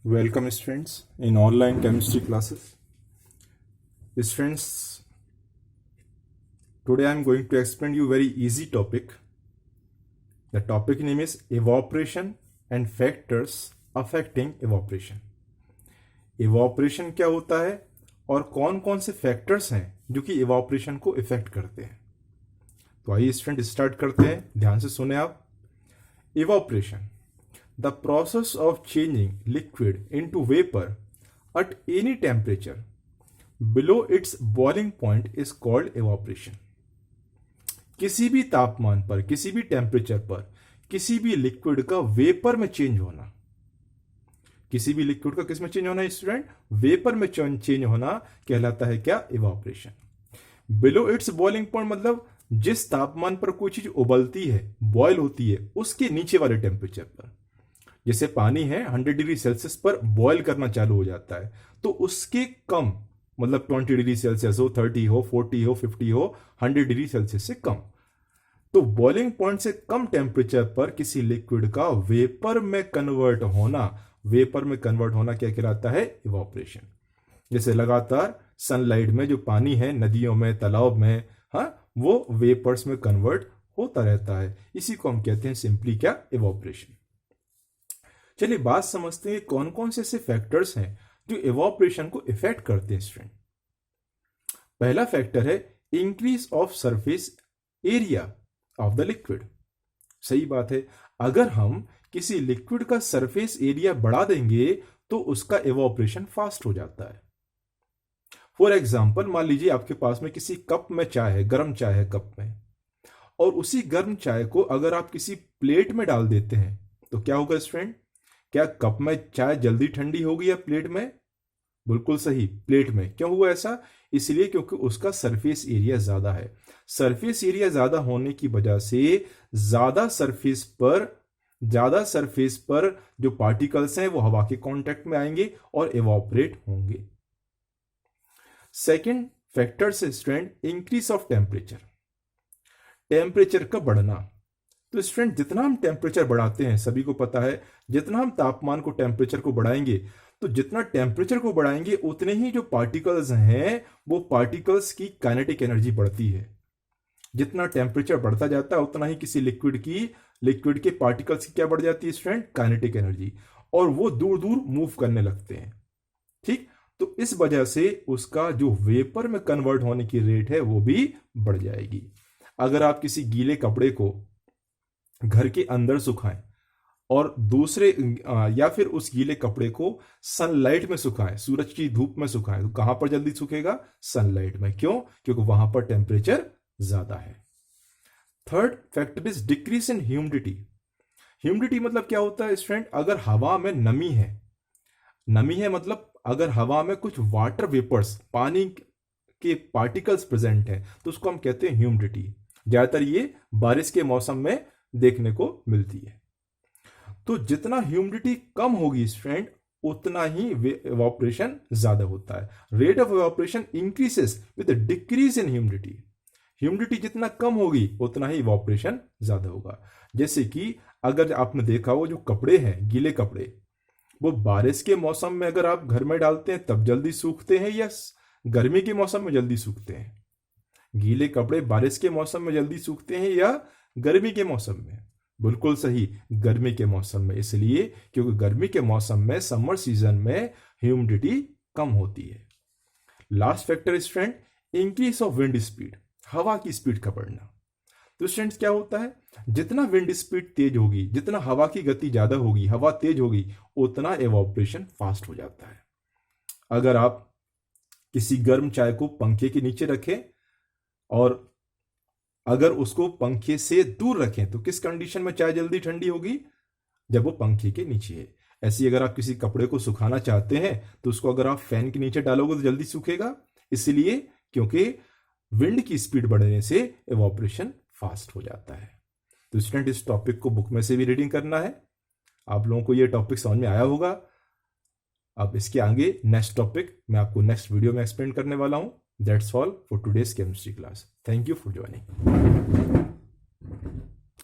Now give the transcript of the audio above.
Welcome students in online chemistry classes. Students, today I am going to explain you very easy topic. The topic name is evaporation and factors affecting evaporation. Evaporation क्या होता है और कौन कौन से factors हैं जो कि evaporation को इफेक्ट करते हैं. तो आइए स्टूडेंट स्टार्ट करते हैं. ध्यान से सुने आप. Evaporation, the process of changing liquid into vapor at any temperature below its boiling point is called evaporation. किसी भी तापमान पर, किसी भी टेम्परेचर पर, किसी भी लिक्विड का वेपर में चेंज होना, किसी भी लिक्विड का किस में चेंज होना स्टूडेंट? वेपर में चेंज होना कहलाता है क्या? Evaporation. Below it's boiling point मतलब जिस तापमान पर कोई चीज उबलती है, बॉयल होती है, उसके नीचे वाले टेम्परेचर पर. जैसे पानी है 100 डिग्री सेल्सियस पर बॉयल करना चालू हो जाता है, तो उसके कम मतलब 20 डिग्री सेल्सियस हो, 30 हो, 40 हो, 50 हो, 100 डिग्री सेल्सियस से कम, तो बॉइलिंग पॉइंट से कम टेम्परेचर पर किसी लिक्विड का वेपर में कन्वर्ट होना, वेपर में कन्वर्ट होना क्या कहलाता है? इवापोरेशन. जैसे लगातार सनलाइट में जो पानी है नदियों में, तालाब में, वो वेपर्स में कन्वर्ट होता रहता है. इसी को हम कहते हैं सिंपली क्या? इवापोरेशन. चलिए बात समझते हैं कौन कौन से ऐसे फैक्टर्स हैं जो इवापोरेशन को इफेक्ट करते हैं स्टूडेंट. पहला फैक्टर है increase of surface area of the liquid. सही बात है, अगर हम किसी लिक्विड का सरफेस एरिया बढ़ा देंगे तो उसका इवापोरेशन फास्ट हो जाता है. फॉर एग्जाम्पल मान लीजिए आपके पास में किसी कप में चाय है, गर्म चाय है कप में, और उसी गर्म चाय को अगर आप किसी प्लेट में डाल देते हैं तो क्या होगा स्टूडेंट? क्या कप में चाय जल्दी ठंडी होगी या प्लेट में? बिल्कुल सही, प्लेट में. क्यों हुआ ऐसा? इसलिए क्योंकि उसका सरफेस एरिया ज्यादा है. सरफेस एरिया ज्यादा होने की वजह से ज्यादा सरफेस पर जो पार्टिकल्स हैं वो हवा के कांटेक्ट में आएंगे और इवापोरेट होंगे. सेकेंड फैक्टर से student increase of temperature. Temperature का बढ़ना. तो स्टूडेंट जितना हम टेम्परेचर बढ़ाते हैं, सभी को पता है, जितना हम तापमान को, टेम्परेचर को बढ़ाएंगे, तो जितना टेम्परेचर को बढ़ाएंगे उतने ही जो पार्टिकल्स हैं वो पार्टिकल्स की काइनेटिक एनर्जी बढ़ती है. जितना टेम्परेचर बढ़ता जाता है उतना ही किसी लिक्विड के पार्टिकल्स की क्या बढ़ जाती है स्टूडेंट? Kinetic energy. और वो दूर दूर मूव करने लगते हैं. ठीक, तो इस वजह से उसका जो वेपर में कन्वर्ट होने की रेट है वो भी बढ़ जाएगी. अगर आप किसी गीले कपड़े को घर के अंदर सुखाएं और दूसरे या फिर उस गीले कपड़े को सनलाइट में सुखाएं, सूरज की धूप में सुखाएं, तो कहां पर जल्दी सूखेगा? सनलाइट में. क्यों? क्योंकि वहां पर टेम्परेचर ज्यादा है. Third factor is decrease in humidity. Humidity मतलब क्या होता है स्टूडेंट? अगर हवा में नमी है मतलब अगर हवा में कुछ वाटर वेपर्स, पानी के पार्टिकल्स प्रेजेंट हैं, तो उसको हम कहते हैं ह्यूमिडिटी. ज्यादातर ये बारिश के मौसम में देखने को मिलती है. तो जितना ह्यूमिडिटी कम होगी स्टूडेंट उतना ही इवापोरेशन ज्यादा होता है. Rate of evaporation increases with decrease in humidity. Humidity जितना कम होगी उतना ही इवापोरेशन ज्यादा होगा. जैसे कि अगर आपने देखा हो जो कपड़े हैं, गीले कपड़े, वो बारिश के मौसम में अगर आप घर में डालते हैं तब जल्दी सूखते हैं या गर्मी के मौसम में जल्दी सूखते हैं? गीले कपड़े बारिश के मौसम में जल्दी सूखते हैं या गर्मी के मौसम में? बिल्कुल सही, गर्मी के मौसम में. इसलिए क्योंकि गर्मी के मौसम में, समर सीजन में ह्यूमिडिटी कम होती है. Last factor student increase of wind speed. हवा की स्पीड का बढ़ना. तो स्टूडेंट्स क्या होता है? जितना विंड स्पीड तेज होगी, जितना हवा की गति ज्यादा होगी, हवा तेज होगी, उतना इवापोरेशन फास्ट हो जाता है. अगर आप किसी गर्म चाय को पंखे के नीचे रखें और अगर उसको पंखे से दूर रखें तो किस कंडीशन में चाय जल्दी ठंडी होगी? जब वो पंखे के नीचे है. ऐसे अगर आप किसी कपड़े को सुखाना चाहते हैं तो उसको अगर आप फैन के नीचे डालोगे तो जल्दी सूखेगा. इसलिए क्योंकि विंड की स्पीड बढ़ने से इवापोरेशन फास्ट हो जाता है. तो स्टूडेंट इस टॉपिक को बुक में से भी रीडिंग करना है. आप लोगों को ये टॉपिक समझ में आया होगा. अब इसके आगे नेक्स्ट टॉपिक मैं आपको नेक्स्ट वीडियो में एक्सप्लेन करने वाला हूं. That's all for today's chemistry class. Thank you for joining.